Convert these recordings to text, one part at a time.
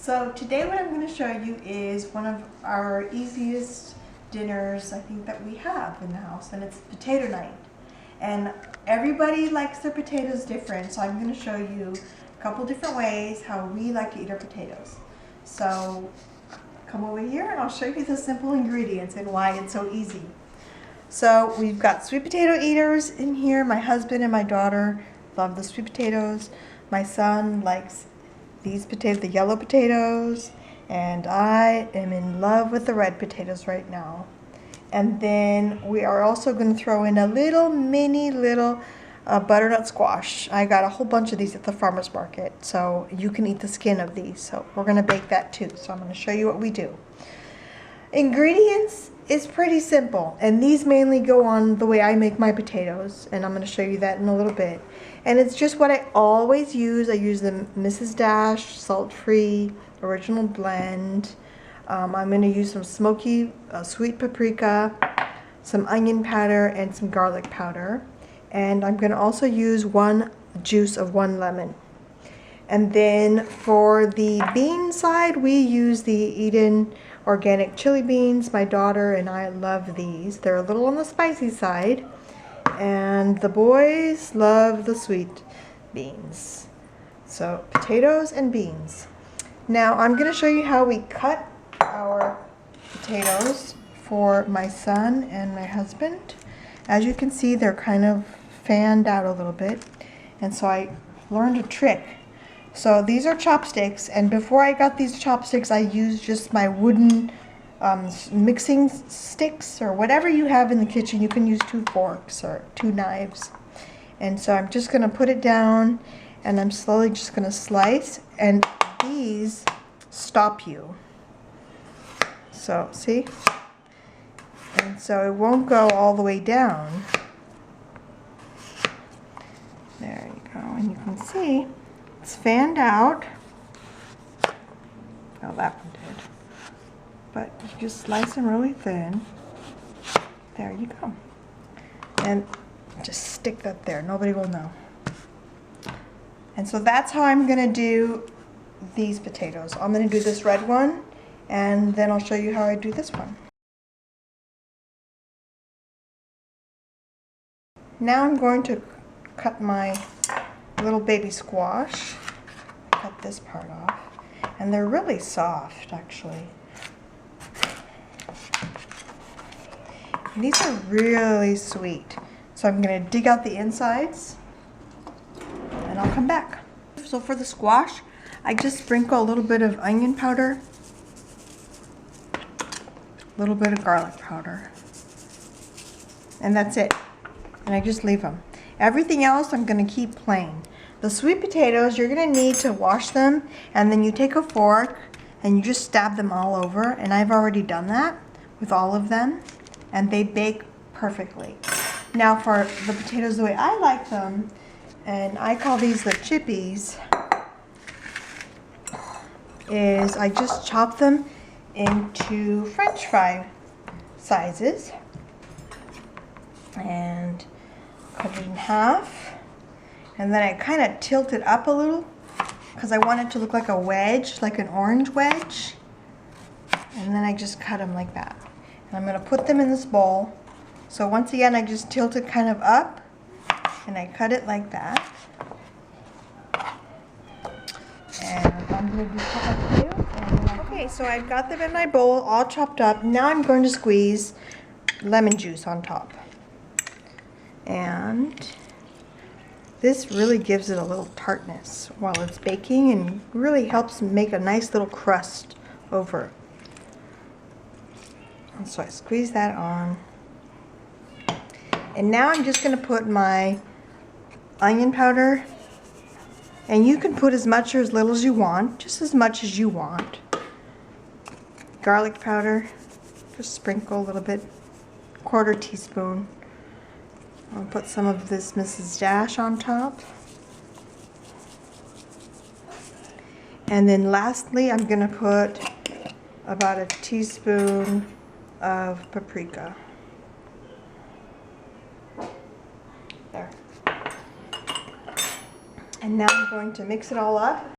So today what I'm going to show you is one of our easiest dinners I think that we have in the house, and it's potato night. And everybody likes their potatoes different, so I'm going to show you a couple different ways how we like to eat our potatoes. So come over here and I'll show you the simple ingredients and why it's so easy. So we've got sweet potato eaters in here. My husband and my daughter love the sweet potatoes. My son likes these potatoes, the yellow potatoes, and I am in love with the red potatoes right now. And then we are also going to throw in a mini butternut squash. I got a whole bunch of these at the farmer's market, so you can eat the skin of these. So we're going to bake that too. So I'm going to show you what we do. Ingredients is pretty simple, and these mainly go on the way I make my potatoes, and I'm going to show you that in a little bit. And it's just what I always use. I use the Mrs. Dash salt-free original blend. I'm going to use some smoky sweet paprika, some onion powder, and some garlic powder. And I'm going to also use one juice of one lemon. And then for the bean side, we use the Eden organic chili beans. My daughter and I love these. They're a little on the spicy side, and the boys love the sweet beans. So potatoes and beans. Now I'm going to show you how we cut our potatoes for my son and my husband. As you can see, they're kind of fanned out a little bit, and so I learned a trick. So these are chopsticks, and before I got these chopsticks I used just my wooden mixing sticks, or whatever you have in the kitchen. You can use 2 forks or 2 knives. And so I'm just going to put it down, and I'm slowly just going to slice, and these stop you. So see? And so it won't go all the way down. There you go, and you can see it's fanned out. Oh, that one did. But you just slice them really thin. There you go. And just stick that there. Nobody will know. And so that's how I'm going to do these potatoes. I'm going to do this red one, and then I'll show you how I do this one. Now I'm going to cut my little baby squash. Cut this part off, and they're really soft actually. And these are really sweet. So I'm going to dig out the insides, and I'll come back. So for the squash, I just sprinkle a little bit of onion powder, a little bit of garlic powder, and that's it. And I just leave them. Everything else I'm going to keep plain. The sweet potatoes, you're going to need to wash them, and then you take a fork and you just stab them all over, and I've already done that with all of them, and they bake perfectly. Now for the potatoes the way I like them, and I call these the chippies, is I just chop them into French fry sizes and cut it in half. And then I kind of tilt it up a little because I want it to look like a wedge, like an orange wedge. And then I just cut them like that. And I'm going to put them in this bowl. So once again, I just tilt it kind of up, and I cut it like that. And I'm going to do that. Okay, so I've got them in my bowl all chopped up. Now I'm going to squeeze lemon juice on top. And this really gives it a little tartness while it's baking, and really helps make a nice little crust over. And so I squeeze that on. And now I'm just going to put my onion powder. And you can put as much or as little as you want, just as much as you want. Garlic powder, just sprinkle a little bit, 1/4 teaspoon. I'll put some of this Mrs. Dash on top. And then lastly, I'm going to put about a teaspoon of paprika. There. And now I'm going to mix it all up.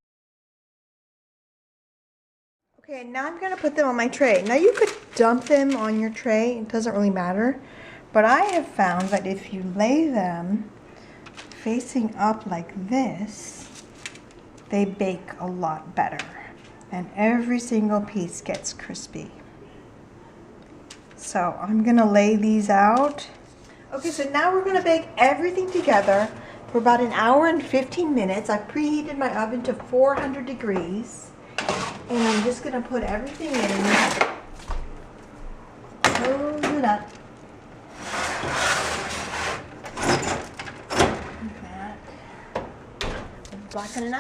Okay, now I'm gonna put them on my tray. Now you could dump them on your tray, it doesn't really matter. But I have found that if you lay them facing up like this, they bake a lot better. And every single piece gets crispy. So I'm gonna lay these out. Okay, so now we're gonna bake everything together for about an hour and 15 minutes. I've preheated my oven to 400 degrees. And I'm just gonna put everything in. Close it up.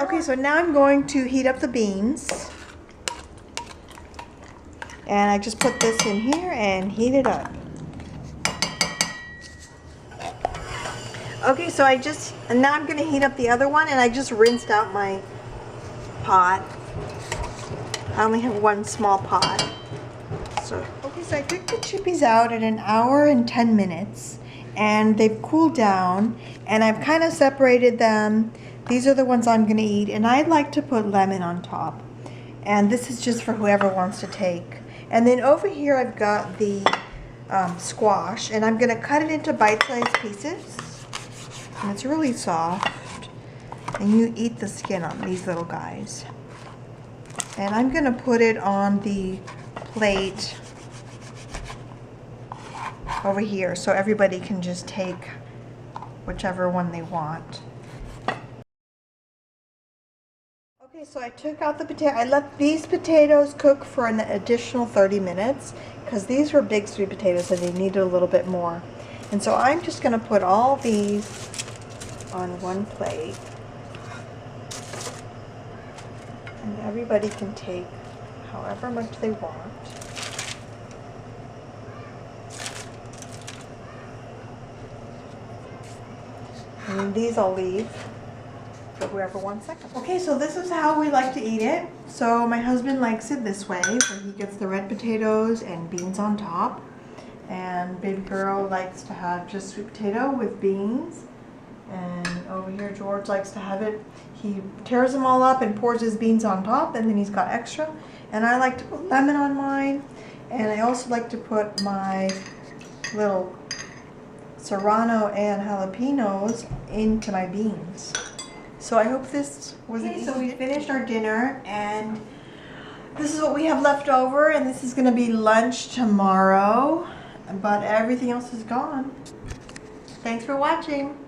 Okay, so now I'm going to heat up the beans. And I just put this in here and heat it up. Okay, so and now I'm gonna heat up the other one, and I just rinsed out my pot. I only have one small pot. Okay, so I took the chippies out at an hour and 10 minutes, and they've cooled down, and I've kind of separated them. These are the ones I'm gonna eat, and I'd like to put lemon on top. And this is just for whoever wants to take. And then over here I've got the squash, and I'm gonna cut it into bite-sized pieces. And it's really soft. And you eat the skin on these little guys. And I'm gonna put it on the plate over here so everybody can just take whichever one they want. Okay, so I took out the potato. I let these potatoes cook for an additional 30 minutes because these were big sweet potatoes and they needed a little bit more. And so I'm just gonna put all these on one plate. And everybody can take however much they want. And these I'll leave for whoever wants second. Okay, so this is how we like to eat it. So my husband likes it this way, where he gets the red potatoes and beans on top. And baby girl likes to have just sweet potato with beans. And over here George likes to have it, he tears them all up and pours his beans on top, and then he's got extra. And I like to put lemon on mine, and I also like to put my little serrano and jalapenos into my beans. So I hope this was easy. So we finished our dinner, and this is what we have left over, and this is going to be lunch tomorrow, but everything else is gone. Thanks for watching.